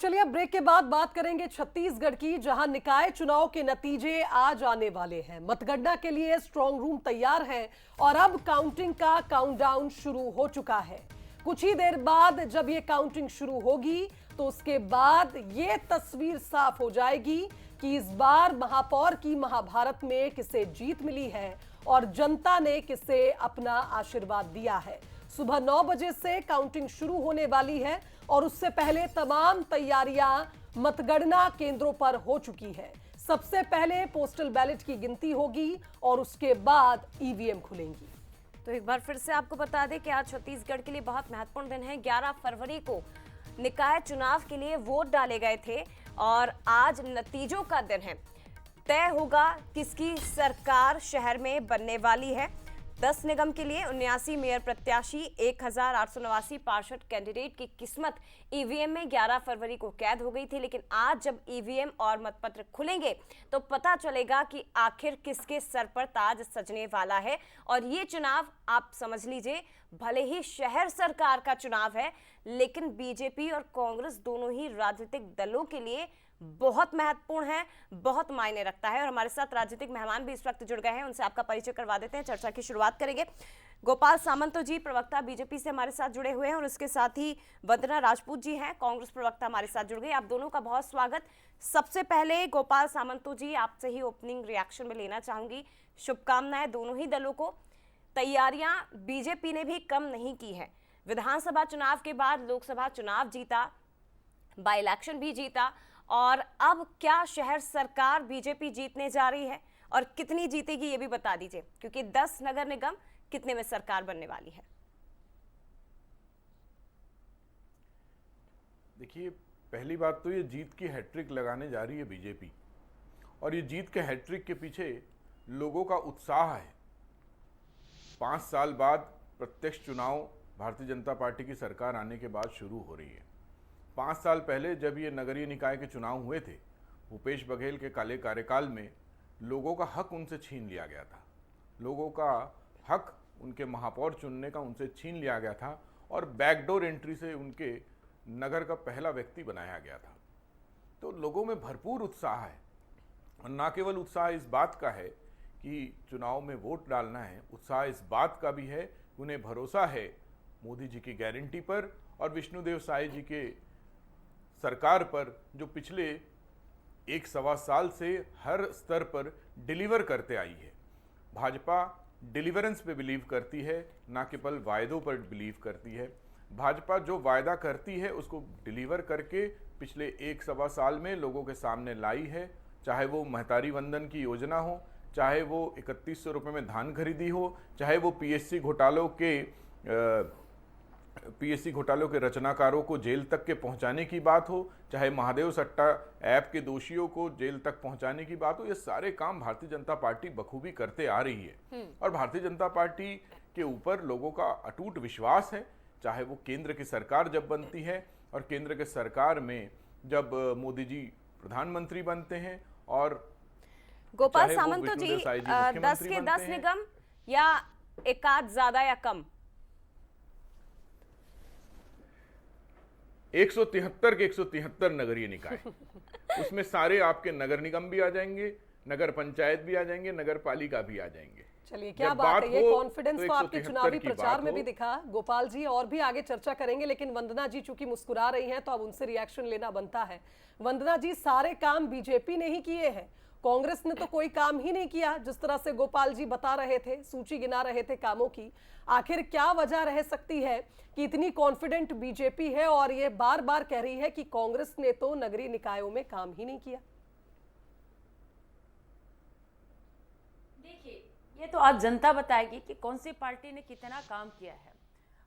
चलिए अब ब्रेक के बाद बात करेंगे छत्तीसगढ़ की, जहां निकाय चुनाव के नतीजे आज आने वाले हैं। मतगणना के लिए स्ट्रांग रूम तैयार है और अब काउंटिंग का काउंटडाउन शुरू हो चुका है। कुछ ही देर बाद जब ये काउंटिंग शुरू होगी तो उसके बाद ये तस्वीर साफ हो जाएगी कि इस बार महापौर की महाभारत में किसे जीत मिली है और जनता ने किसे अपना आशीर्वाद दिया है। सुबह 9 बजे से काउंटिंग शुरू होने वाली है और उससे पहले तमाम तैयारियां मतगणना केंद्रों पर हो चुकी है। सबसे पहले पोस्टल बैलेट की गिनती होगी और उसके बाद ईवीएम खुलेंगी। तो एक बार फिर से आपको बता दें कि आज छत्तीसगढ़ के लिए बहुत महत्वपूर्ण दिन है। 11 फरवरी को निकाय चुनाव के लिए वोट डाले गए थे और आज नतीजों का दिन है। तय होगा किसकी सरकार शहर में बनने वाली है। 10 निगम के लिए 79 मेयर प्रत्याशी, 1889 पार्षद कैंडिडेट की किस्मत ईवीएम में 11 फरवरी को कैद हो गई थी, लेकिन आज जब ईवीएम और मतपत्र खुलेंगे तो पता चलेगा कि आखिर किसके सर पर ताज सजने वाला है। और ये चुनाव आप समझ लीजिए, भले ही शहर सरकार का चुनाव है, लेकिन बीजेपी और कांग्रेस दोनों ही राजनीतिक दलों के लिए बहुत महत्वपूर्ण है, बहुत मायने रखता है। और हमारे साथ राजनीतिक मेहमान भी इस वक्त जुड़ गए हैं, उनसे आपका परिचय करवा देते हैं। चर्चा की शुरुआत करेंगे। गोपाल सामंत जी प्रवक्ता बीजेपी से हमारे साथ जुड़े हुए हैं और उसके साथ ही वंदना राजपूत जी हैं, कांग्रेस प्रवक्ता, हमारे साथ जुड़ गए। आप दोनों का बहुत स्वागत। सबसे पहले गोपाल सामंत जी, आपसे ही ओपनिंग रिएक्शन में लेना चाहूंगी। शुभकामनाएं दोनों ही दलों को। तैयारियां बीजेपी ने भी कम नहीं की है। विधानसभा चुनाव के बाद लोकसभा चुनाव जीता, बाई इलेक्शन भी जीता, और अब क्या शहर सरकार बीजेपी जीतने जा रही है और कितनी जीतेगी ये भी बता दीजिए, क्योंकि 10 नगर निगम कितने में सरकार बनने वाली है। देखिए, पहली बात तो ये जीत की हैट्रिक लगाने जा रही है बीजेपी, और ये जीत के हैट्रिक के पीछे लोगों का उत्साह है। 5 साल बाद प्रत्यक्ष चुनाव भारतीय जनता पार्टी की सरकार आने के बाद शुरू हो रही है। 5 साल पहले जब ये नगरीय निकाय के चुनाव हुए थे, भूपेश बघेल के काले कार्यकाल में लोगों का हक उनसे छीन लिया गया था। लोगों का हक उनके महापौर चुनने का उनसे छीन लिया गया था और बैकडोर एंट्री से उनके नगर का पहला व्यक्ति बनाया गया था। तो लोगों में भरपूर उत्साह है, और ना केवल उत्साह इस बात का है कि चुनाव में वोट डालना है, उत्साह इस बात का भी है, उन्हें भरोसा है मोदी जी की गारंटी पर और विष्णुदेव साय जी के सरकार पर, जो पिछले 1-1.25 साल से हर स्तर पर डिलीवर करते आई है। भाजपा डिलीवरेंस पे बिलीव करती है, ना केवल वायदों पर बिलीव करती है। भाजपा जो वायदा करती है उसको डिलीवर करके पिछले 1-1.25 साल में लोगों के सामने लाई है। चाहे वो महतारी वंदन की योजना हो, चाहे वो 3100 रुपये में धान खरीदी हो, चाहे वो पीएससी घोटालों के रचनाकारों को जेल तक के पहुंचाने की बात हो, चाहे महादेव सट्टा ऐप के दोषियों को जेल तक पहुंचाने की बात हो, ये सारे काम भारतीय जनता पार्टी बखूबी करते आ रही है। और भारतीय जनता पार्टी के ऊपर लोगों का अटूट विश्वास है। चाहे वो केंद्र की सरकार जब बनती है और केंद्र के सरकार में जब मोदी जी प्रधानमंत्री बनते हैं, और गोपाल सामंत जी 10 के 10 निगम या एकाध ज्यादा या कम? 173 के 173 नगरीय निकाय, उसमें सारे आपके नगर निगम भी आ जाएंगे, नगर पंचायत भी आ जाएंगे, नगर पालिका भी आ जाएंगे। चलिए, क्या बात है, ये कॉन्फिडेंस तो आपके चुनावी प्रचार में भी दिखा। गोपाल जी और भी आगे चर्चा करेंगे, लेकिन वंदना जी चूंकि मुस्कुरा रही हैं तो अब उनसे रिएक्शन लेना बनता है। वंदना जी, सारे काम बीजेपी ने ही किए हैं, कांग्रेस ने तो कोई काम ही नहीं किया। जिस तरह से गोपाल जी बता रहे थे, सूची गिना रहे थे कामों की, आखिर क्या वजह रह सकती है कि इतनी कॉन्फिडेंट बीजेपी है और ये बार बार कह रही है कि कांग्रेस ने तो नगरीय निकायों में काम ही नहीं किया? देखिए, ये तो आज जनता बताएगी कि कौन सी पार्टी ने कितना काम किया है।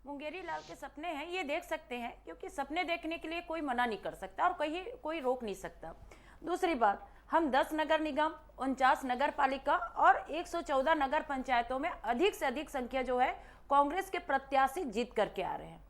मुंगेरी लाल के सपने हैं, ये देख सकते हैं, क्योंकि सपने देखने के लिए कोई मना नहीं कर सकता और कोई रोक नहीं सकता। दूसरी बात, हम 10 नगर निगम, 49 नगर पालिका और 114 नगर पंचायतों में अधिक से अधिक संख्या जो है कांग्रेस के प्रत्याशी जीत करके आ रहे हैं,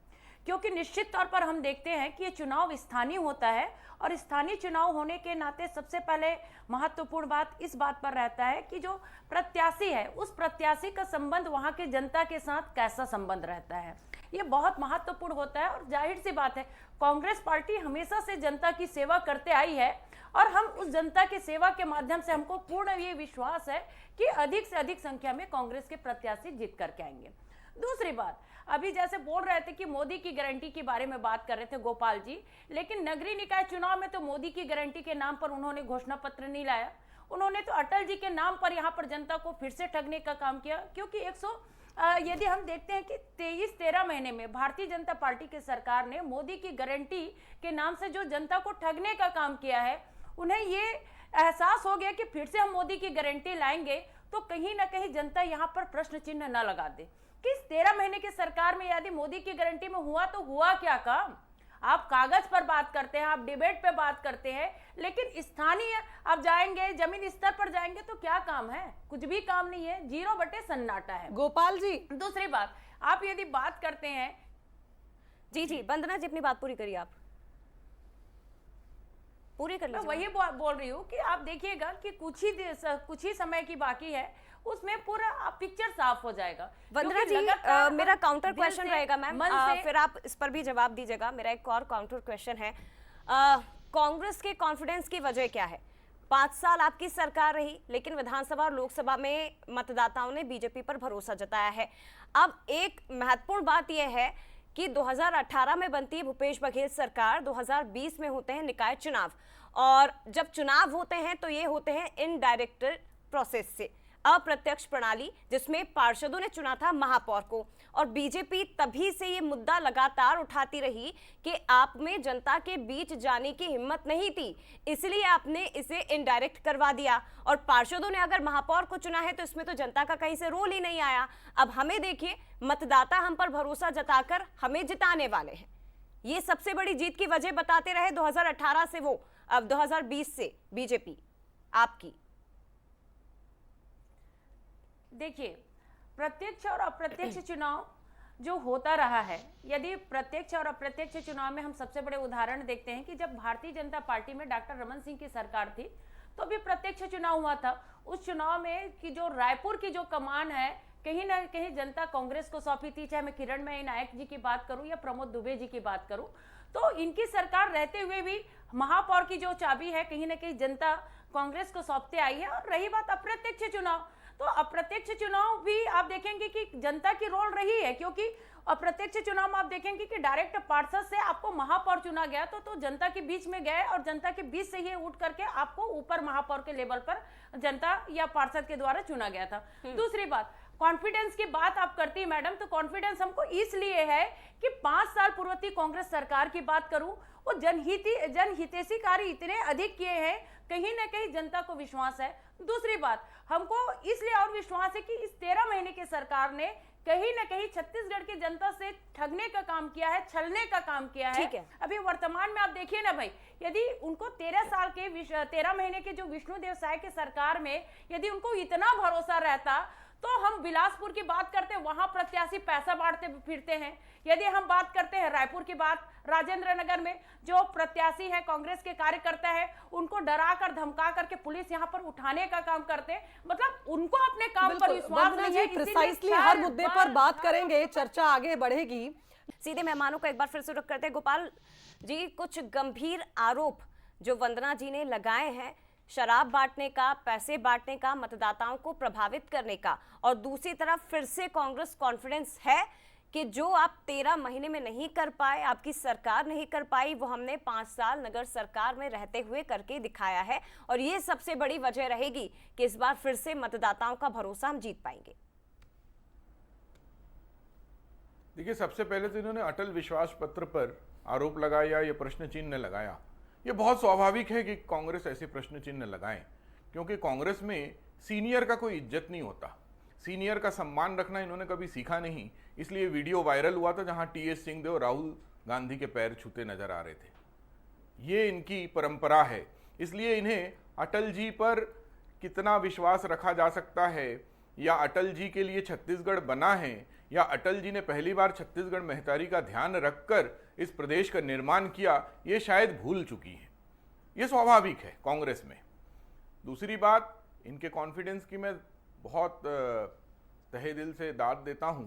क्योंकि निश्चित तौर पर हम देखते हैं कि ये चुनाव स्थानीय होता है और स्थानीय चुनाव होने के नाते सबसे पहले महत्वपूर्ण बात इस बात पर रहता है कि जो प्रत्याशी है उस प्रत्याशी का संबंध वहां के जनता के साथ कैसा संबंध रहता है। ये बहुत महत्वपूर्ण होता है। और जाहिर सी बात है, कांग्रेस पार्टी हमेशा से जनता की सेवा करते आई है और हम उस जनता की सेवा के माध्यम से हमको पूर्ण ये विश्वास है कि अधिक से अधिक संख्या में कांग्रेस के प्रत्याशी जीत करके आएंगे। दूसरी बात, अभी जैसे बोल रहे थे कि मोदी की गारंटी के बारे में बात कर रहे थे गोपाल जी, लेकिन नगरीय निकाय चुनाव में तो मोदी की गारंटी के नाम पर उन्होंने घोषणा पत्र नहीं लाया। उन्होंने तो अटल जी के नाम पर यहाँ पर जनता को फिर से ठगने का काम किया, क्योंकि यदि हम देखते हैं कि 13 महीने में भारतीय जनता पार्टी की सरकार ने मोदी की गारंटी के नाम से जो जनता को ठगने का काम किया है, उन्हें ये एहसास हो गया कि फिर से हम मोदी की गारंटी लाएंगे तो कहीं ना कहीं जनता यहाँ पर प्रश्न चिन्ह न लगा दे कि इस 13 महीने की सरकार में यदि मोदी की गारंटी में हुआ तो हुआ क्या काम। आप कागज पर बात करते हैं, आप डिबेट पे बात करते हैं, लेकिन स्थानीय आप जाएंगे, जमीन स्तर पर जाएंगे तो क्या काम है? कुछ भी काम नहीं है, 0 बटे सन्नाटा है। गोपाल जी, दूसरी बात, आप यदि बात करते हैं, जी वंदना जी अपनी बात पूरी करिए, आप पूरी कर मैं लीजिए। वही बोल रही हूँ कि आप देखिएगा कि कुछ ही समय की बाकी है, उसमें पूरा पिक्चर साफ हो जाएगा। वंदना क्योंकि जी, लगातार मेरा हम काउंटर दिल क्वेश्चन से, रहेगा मैम, मन से फिर आप इस पर भी जवाब दीजिएगा। मेरा एक और काउंटर क्वेश्चन है, कांग्रेस के कॉन्फिडेंस की वजह क्या है? 5 साल आपकी सरकार रही, लेकिन विधानसभा और लोकसभा में मतदाताओं ने बीजेपी पर भरोसा जताया है। अब एक महत्वपूर्ण बात यह है कि 2018 में बनती है भूपेश बघेल सरकार, 2020 में होते हैं निकाय चुनाव, और जब चुनाव होते हैं तो ये होते हैं इनडायरेक्ट प्रोसेस से, अप्रत्यक्ष प्रणाली, जिसमें पार्षदों ने चुना था महापौर को। और बीजेपी तभी से ये मुद्दा लगातार उठाती रही कि आप में जनता के बीच जाने की हिम्मत नहीं थी, इसलिए आपने इसे इनडायरेक्ट करवा दिया। और पार्षदों ने अगर महापौर को चुना है तो इसमें तो जनता का कहीं से रोल ही नहीं आया। अब हमें देखिए, मतदाता हम पर भरोसा जताकर हमें जिताने वाले हैं। ये सबसे बड़ी जीत की वजह बताते रहे 2018 से वो, अब 2020 से बीजेपी आपकी। देखिए, प्रत्यक्ष और अप्रत्यक्ष चुनाव जो होता रहा है, यदि प्रत्यक्ष और अप्रत्यक्ष चुनाव में हम सबसे बड़े उदाहरण देखते हैं कि जब भारतीय जनता पार्टी में डॉक्टर रमन सिंह की सरकार थी तो भी प्रत्यक्ष चुनाव हुआ था। उस चुनाव में कि जो रायपुर की जो कमान है, कहीं ना कहीं जनता कांग्रेस को सौंपी थी, चाहे मैं किरणमयी नायक जी की बात करूं या प्रमोद दुबे जी की बात करूं, तो इनकी सरकार रहते हुए भी महापौर की जो चाबी है कहीं ना कहीं जनता कांग्रेस को सौंपते आई है। और रही बात अप्रत्यक्ष चुनाव, तो अप्रत्यक्ष चुनाव भी आप देखेंगे कि जनता की रोल रही है, क्योंकि अप्रत्यक्ष चुनाव में आप देखेंगे कि डायरेक्ट पार्षद से आपको महापौर चुना गया तो जनता के बीच में गए और जनता के बीच से ही उठ करके आपको ऊपर महापौर के लेवल पर जनता या पार्षद के द्वारा चुना गया था। दूसरी बात, कॉन्फिडेंस की बात आप करती है मैडम, तो कॉन्फिडेंस हमको इसलिए है कि 5 साल पूर्ववर्ती कांग्रेस सरकार की बात करूं, वो जनहितैषी कार्य इतने अधिक किए हैं, कहीं ना कहीं जनता को विश्वास है। दूसरी बात, हमको इसलिए और विश्वास है कि इस 13 महीने की सरकार ने कहीं ना कहीं छत्तीसगढ़ की जनता से ठगने का काम किया है, छलने का काम किया है। ठीक है। अभी वर्तमान में आप देखिए ना भाई, यदि उनको 13 महीने के जो विष्णुदेव साय की सरकार में यदि उनको इतना भरोसा रहता तो हम बिलासपुर की बात करते हैं, वहां प्रत्याशी पैसा बांटते फिरते हैं। यदि हम बात करते हैं रायपुर की बात, राजेंद्र नगर में जो प्रत्याशी है कांग्रेस के कार्यकर्ता है, उनको डरा कर धमका करके पुलिस यहां पर उठाने का काम करते हैं। मतलब उनको अपने काम पर विश्वास नहीं है। प्रिसाइसली हर मुद्दे पर बात करेंगे, चर्चा आगे बढ़ेगी। सीधे मेहमानों को एक बार फिर से रुक करते हैं। गोपाल जी, कुछ गंभीर आरोप जो वंदना जी ने लगाए हैं, शराब बांटने का, पैसे बांटने का, मतदाताओं को प्रभावित करने का, और दूसरी तरफ फिर से कांग्रेस कॉन्फिडेंस है कि जो आप 13 महीने में नहीं कर पाए, आपकी सरकार नहीं कर पाई, वो हमने 5 साल नगर सरकार में रहते हुए करके दिखाया है, और ये सबसे बड़ी वजह रहेगी कि इस बार फिर से मतदाताओं का भरोसा हम जीत पाएंगे। देखिए, सबसे पहले तो इन्होंने अटल विश्वास पत्र पर आरोप लगाया, ये प्रश्न चिन्ह लगाया। ये बहुत स्वाभाविक है कि कांग्रेस ऐसे प्रश्न चिन्ह लगाएं, क्योंकि कांग्रेस में सीनियर का कोई इज्जत नहीं होता। सीनियर का सम्मान रखना इन्होंने कभी सीखा नहीं, इसलिए वीडियो वायरल हुआ था जहां टीएस सिंहदेव राहुल गांधी के पैर छूते नजर आ रहे थे। ये इनकी परंपरा है, इसलिए इन्हें अटल जी पर कितना विश्वास रखा जा सकता है, या अटल जी के लिए छत्तीसगढ़ बना है, या अटल जी ने पहली बार छत्तीसगढ़ महतारी का ध्यान रखकर इस प्रदेश का निर्माण किया, ये शायद भूल चुकी है। ये स्वाभाविक है कांग्रेस में। दूसरी बात, इनके कॉन्फिडेंस की मैं बहुत तहे दिल से दाद देता हूं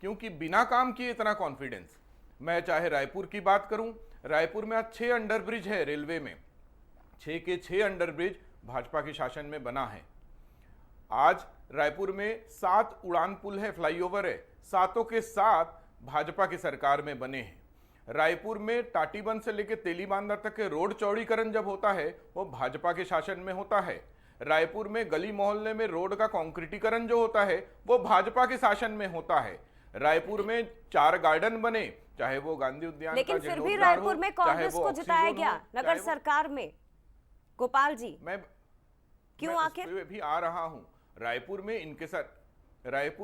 क्योंकि बिना काम किए इतना कॉन्फिडेंस। मैं चाहे रायपुर की बात करूं, रायपुर में आज 6 अंडरब्रिज है रेलवे में, 6 के 6 अंडरब्रिज भाजपा के शासन में बना है। आज रायपुर में 7 उड़ान पुल है, फ्लाईओवर है, 7 के 7 भाजपा की सरकार में बने हैं। रायपुर में टाटीबंध से लेकर तेलीबांधा तक के रोड चौड़ीकरण जब होता है वो भाजपा के शासन में होता है। रायपुर में गली मोहल्ले में रोड का कंक्रीटीकरण जो होता है वो भाजपा के शासन में होता है। रायपुर में 4 गार्डन बने, चाहे वो गांधी उद्यान, लेकिन फिर भी रायपुर में कांग्रेस को जिताया गया नगर सरकार में। गोपाल जी, मैं क्यों आखिर भी आ रहा हूं। रायपुर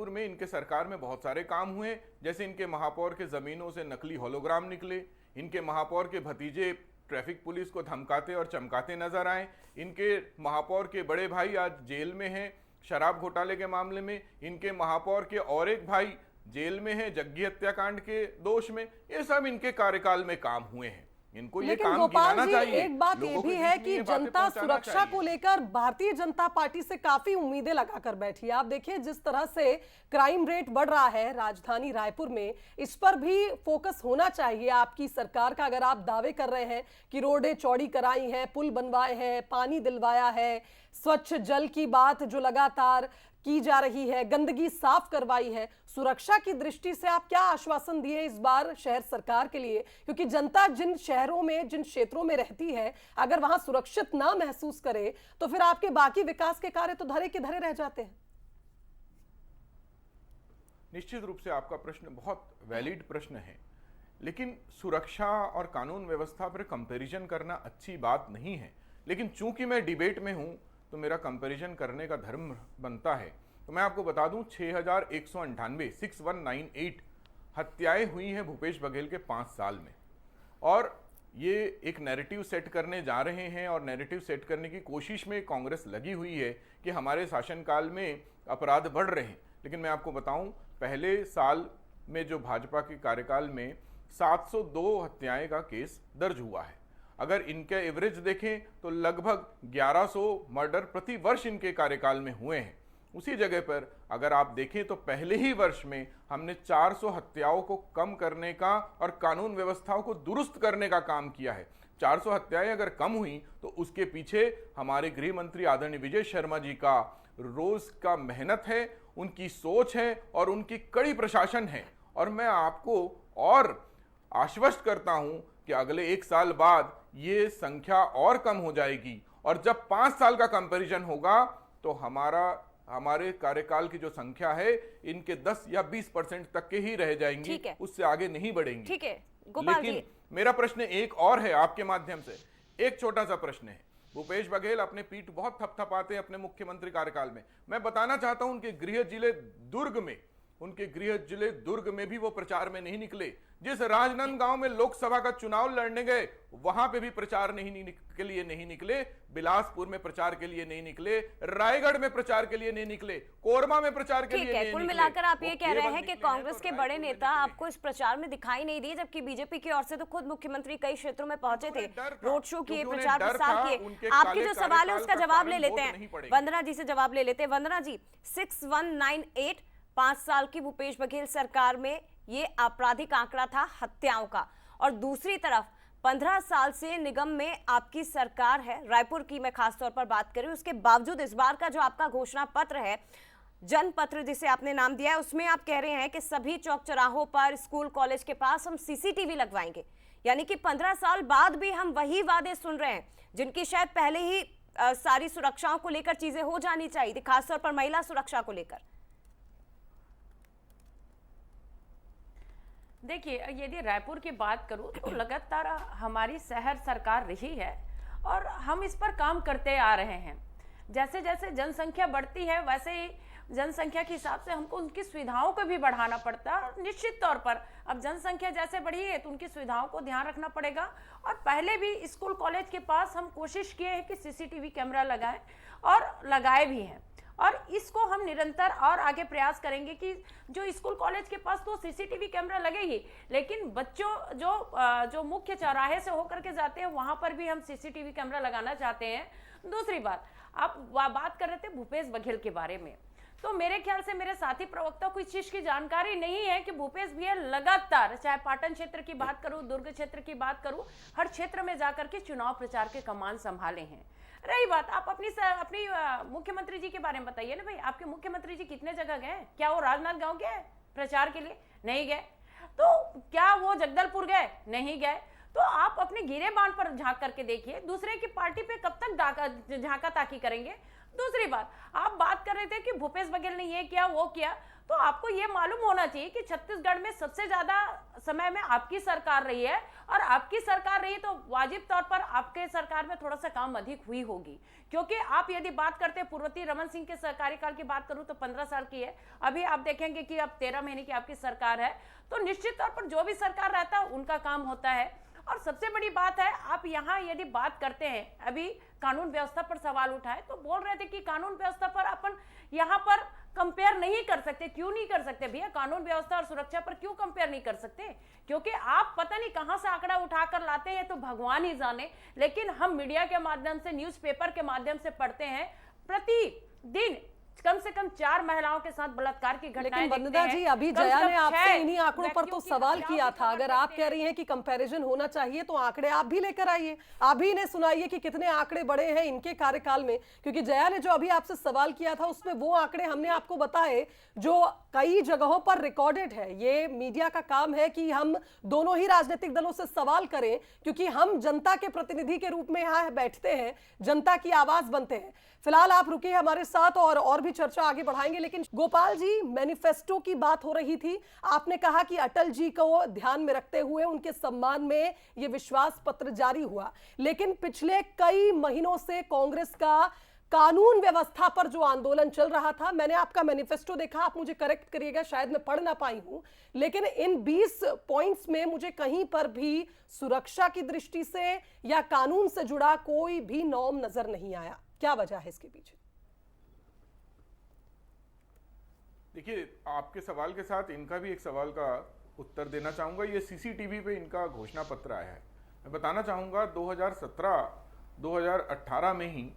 में इनके सरकार में बहुत सारे काम हुए, जैसे इनके महापौर के जमीनों से नकली होलोग्राम निकले, इनके महापौर के भतीजे ट्रैफिक पुलिस को धमकाते और चमकाते नजर आए, इनके महापौर के बड़े भाई आज जेल में हैं शराब घोटाले के मामले में, इनके महापौर के और एक भाई जेल में हैं जग्गी हत्याकांड के दोष में। ये सब इनके कार्यकाल में काम हुए हैं, इनको ये काम गिनाना चाहिए। एक बात ये भी है कि जनता सुरक्षा को लेकर भारतीय जनता पार्टी से काफी उम्मीदें लगाकर बैठी है। आप देखिए जिस तरह से क्राइम रेट बढ़ रहा है राजधानी रायपुर में, इस पर भी फोकस होना चाहिए आपकी सरकार का। अगर आप दावे कर रहे हैं कि रोडें चौड़ी कराई हैं, पुल बनवाए हैं, पानी दिलवाया है, स्वच्छ जल की बात जो लगातार की जा रही है, गंदगी साफ करवाई है, सुरक्षा की दृष्टि से आप क्या आश्वासन दिए इस बार शहर सरकार के लिए? क्योंकि जनता जिन शहरों में, जिन क्षेत्रों में रहती है, अगर वहां सुरक्षित ना महसूस करे तो फिर आपके बाकी विकास के कार्य तो धरे के धरे रह जाते हैं। निश्चित रूप से आपका प्रश्न बहुत वैलिड प्रश्न है, लेकिन सुरक्षा और कानून व्यवस्था पर कंपैरिजन करना अच्छी बात नहीं है। लेकिन चूंकि मैं डिबेट में हूं तो मेरा कंपैरिजन करने का धर्म बनता है। तो मैं आपको बता दूं 6198 हत्याएं हुई हैं भूपेश बघेल के 5 साल में, और ये एक नैरेटिव सेट करने जा रहे हैं और नैरेटिव सेट करने की कोशिश में कांग्रेस लगी हुई है कि हमारे शासनकाल में अपराध बढ़ रहे हैं। लेकिन मैं आपको बताऊं पहले साल में जो भाजपा के कार्यकाल में 702 हत्याएं का केस दर्ज हुआ है। अगर इनके एवरेज देखें तो लगभग 1100 मर्डर प्रति वर्ष इनके कार्यकाल में हुए हैं। उसी जगह पर अगर आप देखें तो पहले ही वर्ष में हमने 400 हत्याओं को कम करने का और कानून व्यवस्थाओं को दुरुस्त करने का काम किया है। 400 हत्याएं अगर कम हुई तो उसके पीछे हमारे गृह मंत्री आदरणीय विजय शर्मा जी का रोज का मेहनत है, उनकी सोच है और उनकी कड़ी प्रशासन है। और मैं आपको और आश्वस्त करता हूं कि अगले 1 साल बाद ये संख्या और कम हो जाएगी, और जब 5 साल का कंपैरिजन होगा तो हमारे कार्यकाल की जो संख्या है इनके 10 या 20% तक के ही रह जाएंगी, उससे आगे नहीं बढ़ेंगी। ठीक है गोपाल जी, लेकिन मेरा प्रश्न एक और है आपके माध्यम से, एक छोटा सा प्रश्न है। भूपेश बघेल अपने पीठ बहुत थपथपाते हैं अपने मुख्यमंत्री कार्यकाल में। मैं बताना चाहता हूं उनके गृह जिले दुर्ग में भी वो प्रचार में नहीं निकले। जिस राजनांदगांव में लोकसभा का चुनाव लड़ने गए वहां पे भी प्रचार के लिए नहीं निकले, बिलासपुर में प्रचार के लिए नहीं निकले, रायगढ़ में प्रचार के लिए नहीं निकले, कोरबा में प्रचार के लिए नहीं निकले। कुल मिलाकर आप ये कह रहे हैं कि कांग्रेस के बड़े नेता आपको इस प्रचार में दिखाई नहीं दिए, जबकि बीजेपी की ओर से तो खुद मुख्यमंत्री कई क्षेत्रों में पहुंचे थे, रोड शो किए, प्रचार प्रसार किए। आपके जो सवाल है उसका जवाब ले लेते हैं, वंदना जी से जवाब ले लेते हैं। वंदना जी, 6198 5 साल की भूपेश बघेल सरकार में ये आपराधिक आंकड़ा था हत्याओं का, और दूसरी तरफ 15 साल से निगम में आपकी सरकार है, रायपुर की मैं खासतौर पर बात करूं, उसके बावजूद इस बार का जो आपका घोषणा पत्र है, जनपत्र जिसे आपने नाम दिया है, उसमें आप कह रहे हैं कि सभी चौक चौराहों पर, स्कूल कॉलेज के पास हम सीसीटीवी लगवाएंगे। यानी कि 15 साल बाद भी हम वही वादे सुन रहे हैं जिनकी शायद पहले ही सारी सुरक्षाओं को लेकर चीजें हो जानी चाहिए थी, खासतौर पर महिला सुरक्षा को लेकर। देखिए, यदि रायपुर की बात करूं तो लगातार हमारी शहर सरकार रही है और हम इस पर काम करते आ रहे हैं। जैसे जैसे जनसंख्या बढ़ती है वैसे ही जनसंख्या के हिसाब से हमको उनकी सुविधाओं को भी बढ़ाना पड़ता है, और निश्चित तौर पर अब जनसंख्या जैसे बढ़ी है तो उनकी सुविधाओं को ध्यान रखना पड़ेगा। और पहले भी स्कूल कॉलेज के पास हम कोशिश किए हैं कि सीसीटीवी कैमरा लगाएं, और लगाए भी हैं, और इसको हम निरंतर और आगे प्रयास करेंगे कि जो स्कूल कॉलेज के पास तो सीसीटीवी कैमरा लगे ही, लेकिन बच्चों जो मुख्य चौराहे से होकर के जाते हैं वहां पर भी हम सीसीटीवी कैमरा लगाना चाहते हैं। दूसरी बात, आप बात कर रहे थे भूपेश बघेल के बारे में, तो मेरे ख्याल से मेरे साथी प्रवक्ता को इस चीज की जानकारी नहीं है कि भूपेश भैया लगातार, चाहे पाटन क्षेत्र की बात करूं, दुर्ग क्षेत्र की बात करूं, हर क्षेत्र में जाकर के चुनाव प्रचार के कमान संभाले हैं। रही बात आप अपनी मुख्यमंत्री जी के बारे में बताइए ना भाई, आपके मुख्यमंत्री जी कितने जगह गए? क्या वो राजनांदगांव गए प्रचार के लिए? नहीं गए। तो क्या वो जगदलपुर गए? नहीं गए। तो आप अपने गिरेबान पर झांक करके देखिए, दूसरे की पार्टी पे कब तक झांका ताकी करेंगे? दूसरी बात, आप बात कर रहे थे कि भूपेश बघेल ने ये किया वो किया, तो आपको ये मालूम होना चाहिए कि छत्तीसगढ़ में सबसे ज्यादा समय में आपकी सरकार रही है, और आपकी सरकार रही तो वाजिब तौर पर आपके सरकार में थोड़ा सा काम अधिक हुई होगी, क्योंकि आप यदि बात करते हैं पूर्ववर्ती रमन सिंह के कार्यकाल की बात करूं तो 15 साल की है, अभी आप देखेंगे कि अब 13 महीने की आपकी सरकार है, तो निश्चित तौर पर जो भी सरकार रहता है उनका काम होता है। और सबसे बड़ी बात है, आप यहाँ यदि बात करते हैं, अभी कानून व्यवस्था पर सवाल उठाए तो बोल रहे थे कि कानून व्यवस्था पर अपन यहाँ पर कंपेयर नहीं कर सकते। क्यों नहीं कर सकते भैया? कानून व्यवस्था और सुरक्षा पर क्यों कंपेयर नहीं कर सकते? क्योंकि आप पता नहीं कहां से आंकड़ा उठाकर लाते हैं तो भगवान ही जाने, लेकिन हम मीडिया के माध्यम से, न्यूज़पेपर के माध्यम से पढ़ते हैं, प्रतिदिन कम से कम 4 महिलाओं के साथ बलात्कार की घटनाएं लेकिन देखते वंदना हैं। जी, अभी कम से जया कम ने आपसे 6 इन्हीं आंकड़ों पर तो व्यक्तियों की सवाल हत्याओं किया की था। खबर अगर आप देखते कह रही हैं कि कंपैरिजन होना चाहिए तो आंकड़े आप भी लेकर आइए, आप भी इन्हें सुनाइए कि कितने आंकड़े बढ़े हैं इनके कार्यकाल में। क्योंकि जया ने जो अभी आपसे सवाल किया था उसमें वो आंकड़े हमने आपको बताए जो कई जगहों पर रिकॉर्डेड है। ये मीडिया का काम है कि हम दोनों ही राजनीतिक दलों से सवाल करें, क्योंकि हम जनता के प्रतिनिधि के रूप में यहाँ बैठते हैं, जनता की आवाज बनते हैं। फिलहाल आप रुकिए हमारे साथ और भी चर्चा आगे बढ़ाएंगे। लेकिन गोपाल जी, मैनिफेस्टो की बात हो रही थी, आपने कहा कि अटल जी को ध्यान में रखते हुए उनके सम्मान में ये विश्वास पत्र जारी हुआ, लेकिन पिछले कई महीनों से कांग्रेस का कानून व्यवस्था पर जो आंदोलन चल रहा था, मैंने आपका मैनिफेस्टो देखा, आप मुझे करेक्ट करिएगा, शायद मैं पढ़ ना पाई हूं, लेकिन इन 20 पॉइंट्स में मुझे कहीं पर भी सुरक्षा की दृष्टि से या कानून से जुड़ा कोई भी नॉर्म नजर नहीं आया। क्या वजह है इसके पीछे? देखिए, आपके सवाल के साथ इनका भी एक सवाल का उत्तर देना चाहूंगा। ये सीसीटीवी पे इनका घोषणा पत्र आया है। मैं बताना चाहूंगा 2017-2018 में ही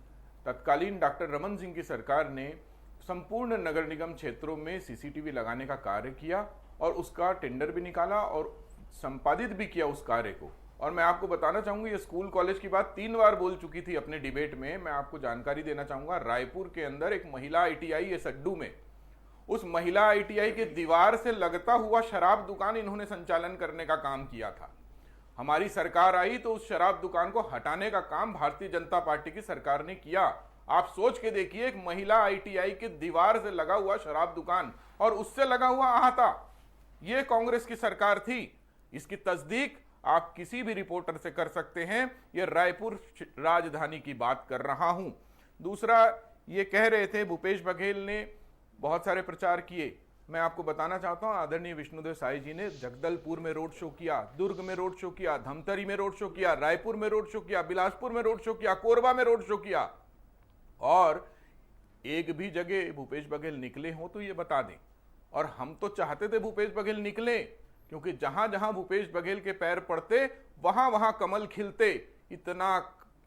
तत्कालीन डॉक्टर रमन सिंह की सरकार ने संपूर्ण नगर निगम क्षेत्रों में सीसीटीवी लगाने का कार्य किया और उसका टेंडर भी निकाला और संपादित भी किया उस कार्य को। और मैं आपको बताना चाहूंगा, ये स्कूल कॉलेज की बात 3 बार बोल चुकी थी अपने डिबेट में। मैं आपको जानकारी देना चाहूंगा, रायपुर के अंदर एक महिला ITI एसड्डू में, उस महिला ITI के दीवार से लगता हुआ शराब दुकान इन्होंने संचालन करने का काम किया था। हमारी सरकार आई तो उस शराब दुकान को हटाने का काम भारतीय जनता पार्टी की सरकार ने किया। आप सोच के देखिए, एक महिला ITI के दीवार से लगा हुआ शराब दुकान और उससे लगा हुआ अहाता, यह कांग्रेस की सरकार थी। इसकी तस्दीक आप किसी भी रिपोर्टर से कर सकते हैं। यह रायपुर राजधानी की बात कर रहा हूं। दूसरा, ये कह रहे थे भूपेश बघेल ने बहुत सारे प्रचार किए। मैं आपको बताना चाहता हूं, आदरणीय विष्णुदेव साई जी ने जगदलपुर में रोड शो किया, दुर्ग में रोड शो किया, धमतरी में रोड शो किया, रायपुर में रोड शो किया, बिलासपुर में रोड शो किया, कोरबा में रोड शो किया, और एक भी जगह भूपेश बघेल निकले हो तो ये बता दें। और हम तो चाहते थे भूपेश बघेल निकले, क्योंकि जहां जहां भूपेश बघेल के पैर पड़ते वहां वहां कमल खिलते।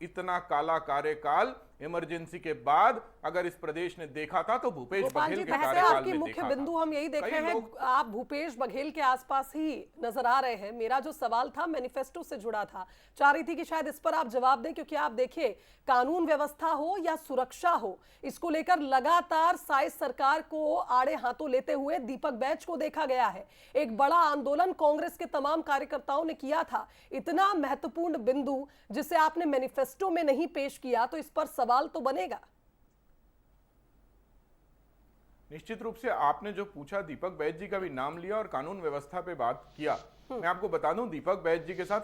इतना काला कार्यकाल इमरजेंसी के बाद अगर इस प्रदेश ने देखा था तो भूपेश बघेल के कार्यकाल आपकी में मुख्य देखा बिंदु था। हम यही देख रहे हैं, आप भूपेश बघेल के आसपास ही नजर आ रहे हैं। मेरा जो सवाल था मैनिफेस्टो से जुड़ा था, चाह रही थी कि शायद इस पर आप जवाब दें, क्योंकि आप देखिए, कानून व्यवस्था हो या सुरक्षा हो, इसको लेकर लगातार साइज सरकार को आड़े हाथों लेते हुए दीपक बैच को देखा गया है। एक बड़ा आंदोलन कांग्रेस के तमाम कार्यकर्ताओं ने किया था। इतना महत्वपूर्ण बिंदु जिसे आपने मैनिफेस्टो में नहीं पेश किया, तो इस पर सवाल तो बनेगा। निश्चित रूप से आपने जो पूछा, दीपक बैच जी का भी नाम लिया और कानून व्यवस्था पे बात किया। मैं आपको बता दूं, दीपक बैच जी के साथ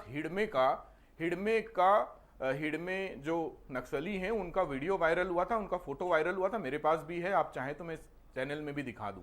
हिडमे जो नक्सली हैं उनका वीडियो वायरल हुआ था, उनका फोटो वायरल हुआ था, मेरे पास भी है, आप चाहें तो मैं इस चैनल में भी दिखा दूं।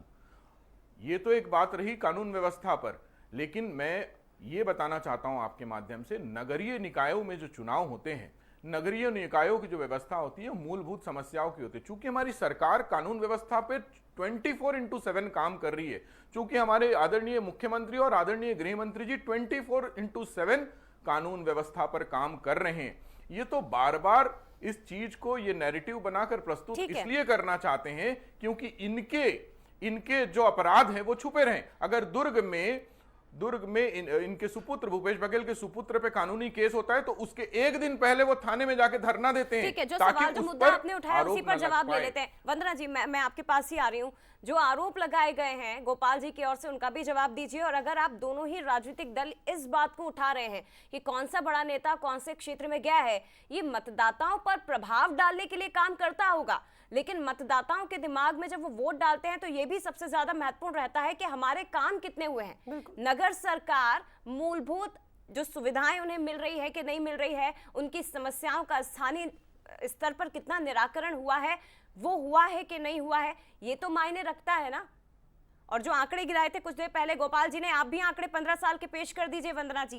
ये तो एक बात रही कानून व्यवस्था पर, लेकिन मैं ये बताना चाहता हूं आपके माध्यम से, नगरीय निकायों में जो चुनाव होते हैं, नगरीय निकायों की जो व्यवस्था होती है मूलभूत समस्याओं की होती है। चूंकि हमारी सरकार कानून व्यवस्था पे 24/7 काम कर रही है, चूंकि हमारे आदरणीय मुख्यमंत्री और आदरणीय गृह मंत्री जी 24/7 कानून व्यवस्था पर काम कर रहे हैं, ये तो बार बार इस चीज को ये नैरेटिव बनाकर प्रस्तुत ठीक है। इसलिए करना चाहते हैं क्योंकि इनके जो अपराध हैं वो छुपे रहें। अगर दुर्ग में इनके सुपुत्र भूपेश बघेल के सुपुत्र पे कानूनी केस होता है तो उसके एक दिन पहले वो थाने में जाके धरना देते हैं। ठीक है, जो ताकि सवाल जो उस मुद्दा पर आपने उठाया आरोप उसी पर न लग जवाब ले पाए। लेते हैं। वंदना जी, मैं आपके पास ही आ रही हूँ। जो आरोप लगाए गए हैं गोपाल जी की ओर से, उनका भी जवाब दीजिए। और अगर आप दोनों ही राजनीतिक दल इस बात को उठा रहे हैं कि कौन सा बड़ा नेता कौन से क्षेत्र में गया है, ये मतदाताओं पर प्रभाव डालने के लिए काम करता होगा, लेकिन मतदाताओं के दिमाग में जब वो वोट डालते हैं तो ये भी सबसे ज्यादा महत्वपूर्ण रहता है कि हमारे काम कितने हुए हैं। नगर सरकार मूलभूत जो सुविधाएं उन्हें मिल रही है कि नहीं मिल रही है, उनकी समस्याओं का स्थानीय स्तर पर कितना निराकरण हुआ है, वो हुआ है कि नहीं हुआ है, ये तो मायने रखता है ना। और जो आंकड़े गिराए थे कुछ देर पहले गोपाल जी ने, आप भी आंकड़े 15 साल के पेश कर दीजिए वंदना जी।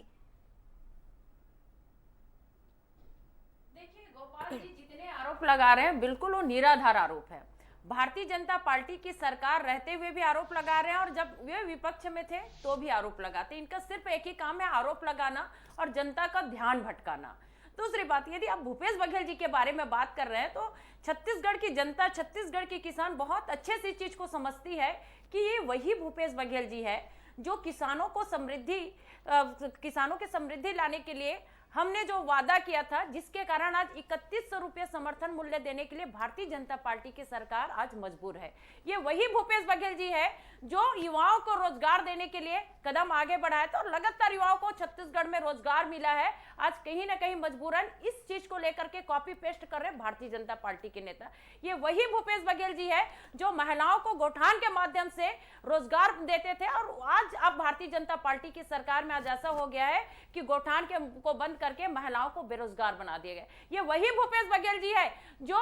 देखिए, गोपाल जी जितने आरोप लगा रहे हैं बिल्कुल वो निराधार आरोप है। भारतीय जनता पार्टी की सरकार रहते हुए भी आरोप लगा रहे हैं और जब वे विपक्ष में थे तो भी आरोप लगाते। इनका सिर्फ एक ही काम है, आरोप लगाना और जनता का ध्यान भटकाना। दूसरी बात, यदि आप भूपेश बघेल जी के बारे में बात कर रहे हैं तो छत्तीसगढ़ की जनता, छत्तीसगढ़ के किसान बहुत अच्छे से इस चीज को समझती है कि ये वही भूपेश बघेल जी है जो किसानों की समृद्धि लाने के लिए हमने जो वादा किया था, जिसके कारण आज 3100 रुपये समर्थन मूल्य देने के लिए भारतीय जनता पार्टी की सरकार आज मजबूर है। ये वही भूपेश बघेल जी है जो युवाओं को रोजगार देने के लिए कदम आगे बढ़ाया था और लगातार युवाओं को छत्तीसगढ़ में रोजगार मिला है। आज कहीं ना कहीं मजबूरन इस चीज को लेकर के कॉपी पेस्ट कर रहे भारतीय जनता पार्टी के नेता। ये वही भूपेश बघेल जी है जो महिलाओं को गौठान के माध्यम से रोजगार देते थे और आज अब भारतीय जनता पार्टी की सरकार में आज ऐसा हो गया है कि गौठान को बंद करके महिलाओं को बेरोजगार बना दिया गया। ये वही भूपेश बघेल जी है जो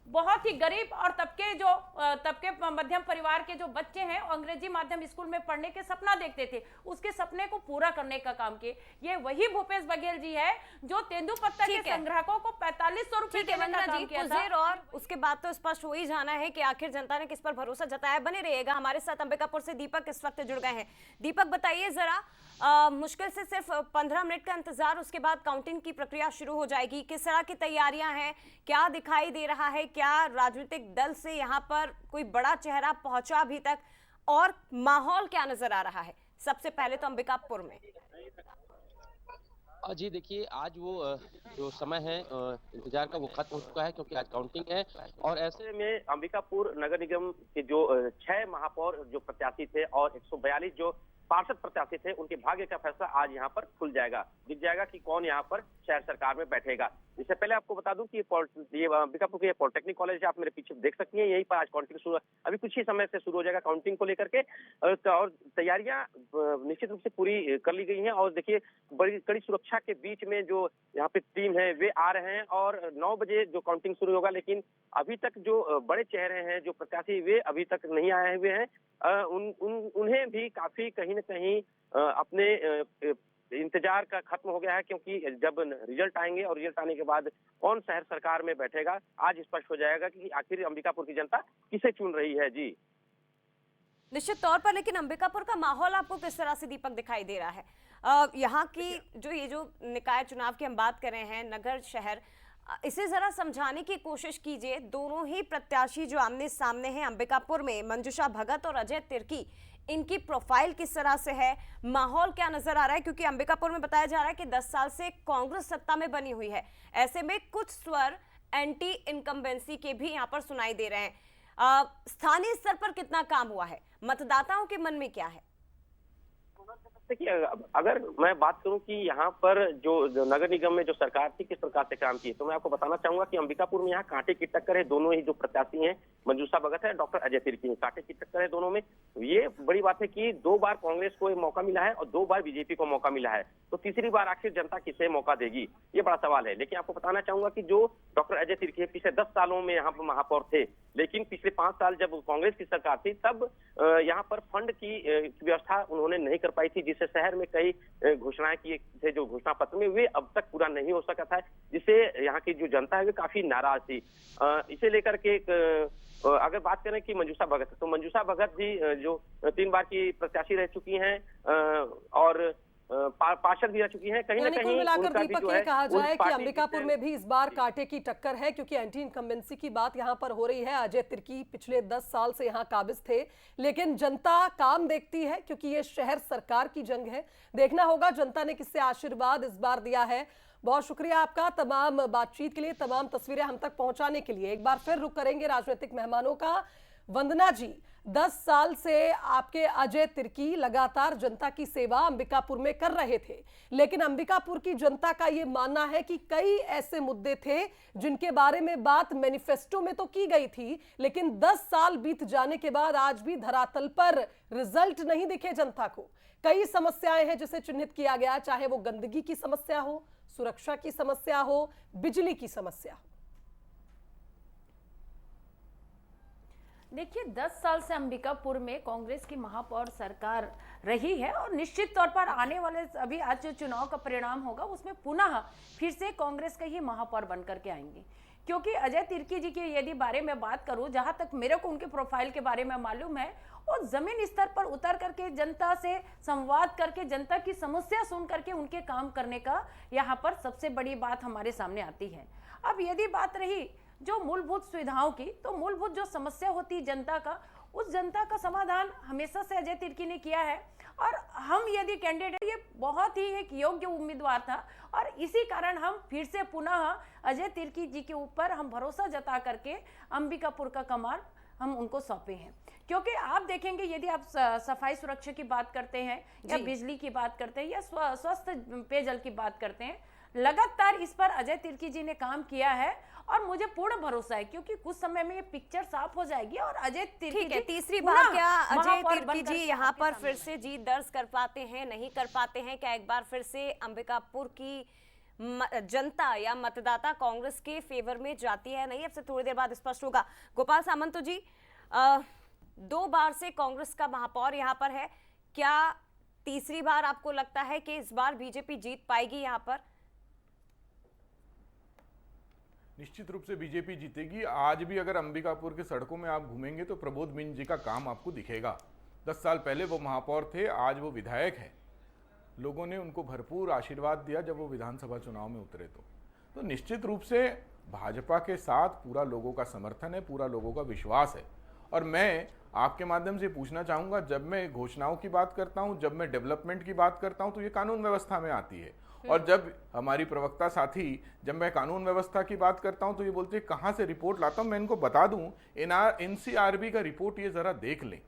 बहुत ही गरीब और तबके मध्यम परिवार के जो बच्चे हैं अंग्रेजी माध्यम स्कूल में पढ़ने के सपना देखते थे, उसके सपने को पूरा करने का काम किए। ये वही भूपेश बघेल जी है जो तेंदुपत्ता के संग्राहकों को 4500 रुपए देने का काम किया था। और उसके बाद तो स्पष्ट हो ही जाना है कि आखिर जनता ने किस पर भरोसा जताया। बने रहिएगा हमारे साथ। अंबिकापुर से दीपक इस वक्त जुड़ गए हैं। दीपक, बताइए जरा, मुश्किल से सिर्फ 15 मिनट का इंतजार, उसके बाद काउंटिंग की प्रक्रिया शुरू हो जाएगी। किस तरह की तैयारियां हैं, क्या दिखाई दे रहा है, क्या राजनीतिक दल से यहाँ पर कोई बड़ा चेहरा पहुंचा अभी तक, और माहौल क्या नजर आ रहा है? सबसे पहले तो अंबिकापुर में। जी देखिए, आज वो जो समय है इंतजार का वो खत्म हो चुका है क्योंकि आज काउंटिंग है। और ऐसे में अंबिकापुर नगर निगम के जो 6 महापौर जो प्रत्याशी थे और 142 जो पार्षद प्रत्याशी थे, उनके भाग्य का फैसला आज यहाँ पर खुल जाएगा, दिख जाएगा कि कौन यहाँ पर शहर सरकार में बैठेगा। इससे पहले आपको बता दूं कि ये अंबिकापुर के पॉलिटेक्निक कॉलेज आप मेरे पीछे देख सकती हैं, यहीं पर आज काउंटिंग शुरू, अभी कुछ ही समय से शुरू हो जाएगा काउंटिंग को लेकर के। और तैयारियां निश्चित रूप से पूरी कर ली गई हैं। और देखिए, बड़ी कड़ी सुरक्षा के बीच में जो यहाँ पे टीम है वे आ रहे हैं और 9 बजे जो काउंटिंग शुरू होगा। लेकिन अभी तक जो बड़े चेहरे हैं, जो प्रत्याशी, वे अभी तक नहीं आए हुए हैं। उन्हें भी काफी कहीं न कहीं अपने इंतजार का खत्म हो गया है, क्योंकि जब रिजल्ट आएंगे और रिजल्ट आने के बाद कौन शहर सरकार में बैठेगा, आज स्पष्ट हो जाएगा कि आखिर अंबिकापुर की जनता किसे चुन रही है। जी निश्चित तौर पर। लेकिन अंबिकापुर का माहौल आपको किस तरह से दीपक दिखाई दे रहा है? यहाँ की जो निकाय चुनाव की हम बात कर रहे हैं, नगर शहर, इसे जरा समझाने की कोशिश कीजिए। दोनों ही प्रत्याशी जो आमने सामने हैं अंबिकापुर में, मंजुषा भगत और अजय तिर्की, इनकी प्रोफाइल किस तरह से है, माहौल क्या नजर आ रहा है? क्योंकि अंबिकापुर में बताया जा रहा है कि 10 साल से कांग्रेस सत्ता में बनी हुई है। ऐसे में कुछ स्वर एंटी इनकम्बेंसी के भी यहाँ पर सुनाई दे रहे हैं। स्थानीय स्तर पर कितना काम हुआ है, मतदाताओं के मन में क्या है? देखिए, अगर मैं बात करूं कि यहाँ पर जो नगर निगम में जो सरकार थी किस प्रकार से काम की, तो मैं आपको बताना चाहूंगा कि अंबिकापुर में यहाँ कांटे की टक्कर है। दोनों ही जो प्रत्याशी हैं, मंजूषा भगत है, डॉक्टर अजय तिर्की, कांटे की टक्कर है दोनों में। ये बड़ी बात है कि 2 बार कांग्रेस को मौका मिला है और 2 बार बीजेपी को मौका मिला है, तो तीसरी बार आखिर जनता किसे मौका देगी, ये बड़ा सवाल है। लेकिन आपको बताना चाहूंगा कि जो डॉक्टर अजय तिर्की पिछले 10 सालों में यहाँ पर महापौर थे, लेकिन पिछले 5 साल जब कांग्रेस की सरकार थी तब यहाँ पर फंड की व्यवस्था उन्होंने नहीं कर पाई थी, जिससे शहर में कई घोषणाएं किए थे जो घोषणा पत्र में, वे अब तक पूरा नहीं हो सका था, जिससे यहाँ की जो जनता है वे काफी नाराज थी। इसे लेकर के अगर बात करें कि मंजूषा भगत, तो मंजूषा भगत भी जो 3 बार की प्रत्याशी रह चुकी हैं और पार्षद भी रह चुकी हैं। कहीं ना यानी कुल कहीं मिलाकर उनका भी दीपक जो ये है कहा उस जाए कि पार्टी अंबिकापुर से- में भी इस बार कांटे की टक्कर है, क्योंकि एंटी इनकम्बेंसी की बात यहां पर हो रही है। अजय तिर्की पिछले 10 साल से यहां काबिज थे, लेकिन जनता काम देखती है, क्योंकि ये शहर सरकार की जंग है। देखना होगा जनता ने किससे आशीर्वाद इस बार दिया है। बहुत शुक्रिया आपका तमाम बातचीत के लिए, तमाम तस्वीरें हम तक पहुंचाने के लिए। एक बार फिर रुख करेंगे राजनीतिक मेहमानों का। वंदना जी, 10 साल से आपके अजय तिर्की लगातार जनता की सेवा अंबिकापुर में कर रहे थे, लेकिन अंबिकापुर की जनता का यह मानना है कि कई ऐसे मुद्दे थे जिनके बारे में बात मैनिफेस्टो में तो की गई थी, लेकिन 10 साल बीत जाने के बाद आज भी धरातल पर रिजल्ट नहीं दिखे जनता को। कई समस्याएं हैं जिसे चिन्हित किया गया, चाहे वो गंदगी की समस्या हो, सुरक्षा की समस्या हो, बिजली की समस्या हो। देखिए 10 साल से अंबिकापुर में कांग्रेस की महापौर सरकार रही है और निश्चित तौर पर आने वाले अभी आज जो चुनाव का परिणाम होगा उसमें पुनः फिर से कांग्रेस के ही महापौर बनकर के आएंगे। क्योंकि अजय तिर्की जी के यदि बारे में बात करूं, जहां तक मेरे को उनके प्रोफाइल के बारे में मालूम है, और जमीन स्तर पर उतर करके जनता से संवाद करके जनता की समस्या सुन करके उनके काम करने का यहाँ पर सबसे बड़ी बात हमारे सामने आती है। अब यदि बात रही जो मूलभूत सुविधाओं की, तो मूलभूत जो समस्या होती है जनता का, उस जनता का समाधान हमेशा से अजय तिर्की ने किया है। और हम यदि कैंडिडेट, ये बहुत ही एक योग्य उम्मीदवार था और इसी कारण हम फिर से पुनः अजय तिर्की जी के ऊपर हम भरोसा जता करके अंबिकापुर का कमान हम उनको सौंपे हैं। क्योंकि आप देखेंगे यदि आप सफाई सुरक्षा की बात करते हैं या बिजली की बात करते हैं या स्वस्थ पेयजल की बात करते हैं, लगातार इस पर अजय तिर्की जी ने काम किया है और मुझे पूर्ण भरोसा है क्योंकि कुछ समय में ये पिक्चर साफ हो जाएगी और अजय तिर्की ठीक है, जी तीसरी पुनः बार क्या अजय महापौर तिर्की बनकर जी के यहाँ आपके पर सामने फिर से जीत दर्ज कर पाते हैं, नहीं कर पाते हैं? क्या एक बार फिर से अंबिकापुर की जनता या मतदाता कांग्रेस के फेवर में जाती है? नहीं, अब से थोड़ी देर बाद स्पष्ट होगा। गोपाल सामंत जी, 2 बार से कांग्रेस का महापौर यहाँ पर है, क्या तीसरी बार आपको लगता है कि इस बार बीजेपी जीत पाएगी यहाँ पर? निश्चित रूप से बीजेपी जीतेगी। आज भी अगर अंबिकापुर के सड़कों में आप घूमेंगे तो प्रबोध मिंज जी का काम आपको दिखेगा। 10 साल पहले वो महापौर थे, आज वो विधायक हैं। लोगों ने उनको भरपूर आशीर्वाद दिया जब वो विधानसभा चुनाव में उतरे। तो निश्चित रूप से भाजपा के साथ पूरा लोगों का समर्थन है, पूरा लोगों का विश्वास है। और मैं आपके माध्यम से पूछना चाहूँगा, जब मैं घोषणाओं की बात करता हूँ, जब मैं डेवलपमेंट की बात करता हूँ, तो ये कानून व्यवस्था में आती है। और जब हमारी प्रवक्ता साथी, जब मैं कानून व्यवस्था की बात करता हूं तो ये बोलते हैं कहां से रिपोर्ट लाता हूं। मैं इनको बता दूं, एनसीआरबी का रिपोर्ट ये जरा देख लें।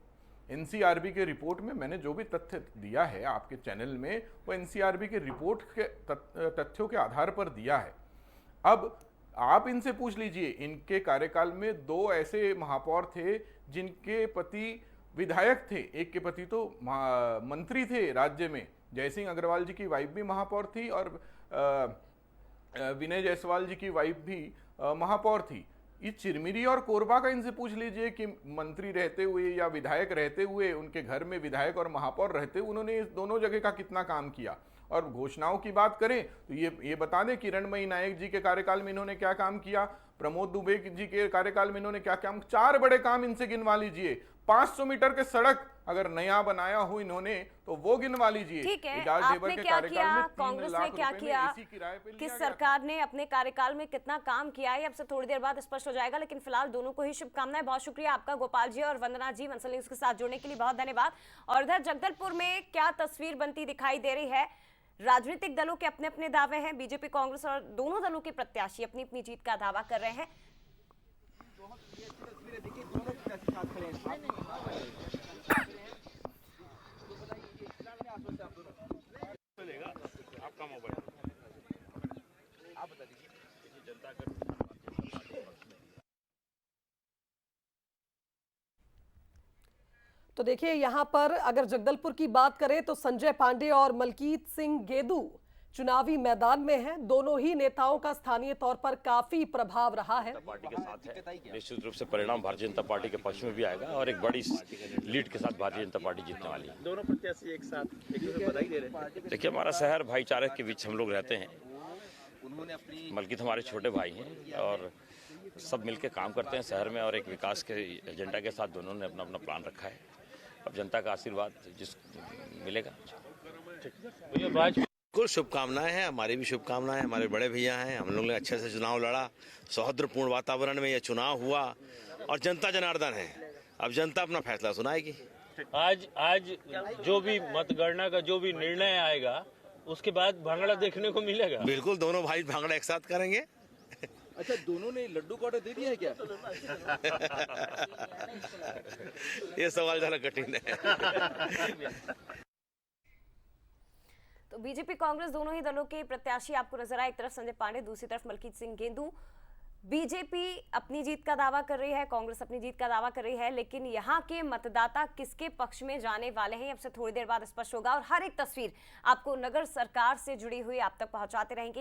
एनसीआरबी के रिपोर्ट में मैंने जो भी तथ्य दिया है आपके चैनल में, वो एनसीआरबी के रिपोर्ट के तथ्यों के आधार पर दिया है। अब आप इनसे पूछ लीजिए, इनके कार्यकाल में 2 ऐसे महापौर थे जिनके पति विधायक थे, एक के पति तो मंत्री थे राज्य में। जयसिंह अग्रवाल जी की वाइफ भी महापौर थी और विनय जायसवाल जी की वाइफ भी महापौर थी। ये चिरमिरी और कोरबा का इनसे पूछ लीजिए कि मंत्री रहते हुए या विधायक रहते हुए, उनके घर में विधायक और महापौर रहते हुए उन्होंने इस दोनों जगह का कितना काम किया। और घोषणाओं की बात करें तो ये बता दें, किरणमयी नायक जी के कार्यकाल में इन्होंने क्या काम किया, प्रमोद दुबे जी के कार्यकाल में इन्होंने क्या काम, 4 बड़े काम इनसे गिनवा लीजिए। 500 मीटर के सड़क अगर नया बनाया हो इन्होंने तो वो गिनवा लीजिए। ठीक है, आपने क्या किया, कांग्रेस ने क्या किया, किस सरकार ने अपने कार्यकाल में कितना काम किया है, अब से थोड़ी देर बाद स्पष्ट हो जाएगा। लेकिन फिलहाल दोनों को ही शुभकामनाएं। बहुत शुक्रिया आपका गोपाल जी और वंदना जी, मंसल न्यूज के साथ जुड़ने के लिए बहुत धन्यवाद। और इधर जगदलपुर में क्या तस्वीर बनती दिखाई दे रही है? राजनीतिक दलों के अपने अपने दावे हैं, बीजेपी कांग्रेस और दोनों दलों के प्रत्याशी अपनी अपनी जीत का दावा कर रहे हैं। आपका मोबाइल आप बता दीजिए जनता का। तो देखिए, यहां पर अगर जगदलपुर की बात करें तो संजय पांडे और मलकीत सिंह गेदू चुनावी मैदान में हैं। दोनों ही नेताओं का स्थानीय तौर पर काफी प्रभाव रहा है। पार्टी के साथ है, निश्चित रूप से परिणाम भारतीय जनता पार्टी के पक्ष में भी आएगा और एक बड़ी लीड के साथ भारतीय जनता पार्टी जीतने वाली है। दोनों प्रत्याशी एक साथ एक दूसरे को बधाई दे रहे हैं। देखिए, हमारा शहर भाईचारे के बीच हम लोग रहते हैं। मलकीत हमारे छोटे भाई हैं और सब मिलकर काम करते हैं शहर में और एक विकास के एजेंडा के साथ दोनों ने अपना अपना प्लान रखा है। अब जनता का आशीर्वाद जिस मिलेगा। बिल्कुल शुभकामनाएं हैं, हमारी भी शुभकामनाएं, हमारे बड़े भैया हैं, हम लोगों ने अच्छे से चुनाव लड़ा, सौहार्दपूर्ण वातावरण में यह चुनाव हुआ और जनता जनार्दन है, अब जनता अपना फैसला सुनाएगी। आज जो भी मतगणना का जो भी निर्णय आएगा उसके बाद भांगड़ा देखने को मिलेगा। बिल्कुल, दोनों भाई भांगड़ा एक साथ करेंगे। अच्छा, दोनों ने लड्डू का ऑर्डर दे दिया है क्या? ये सवाल ज़रा कठिन है। तो बीजेपी कांग्रेस दोनों ही दलों के प्रत्याशी आपको नजर आए, एक तरफ संजय पांडे, दूसरी तरफ मलकीत सिंह गेंदू। बीजेपी अपनी जीत का दावा कर रही है, कांग्रेस अपनी जीत का दावा कर रही है, लेकिन यहाँ के मतदाता किसके पक्ष में जाने वाले हैं अब से थोड़ी देर बाद स्पष्ट होगा और हर एक तस्वीर आपको नगर सरकार से जुड़ी हुई आप तक पहुंचाते रहेंगे।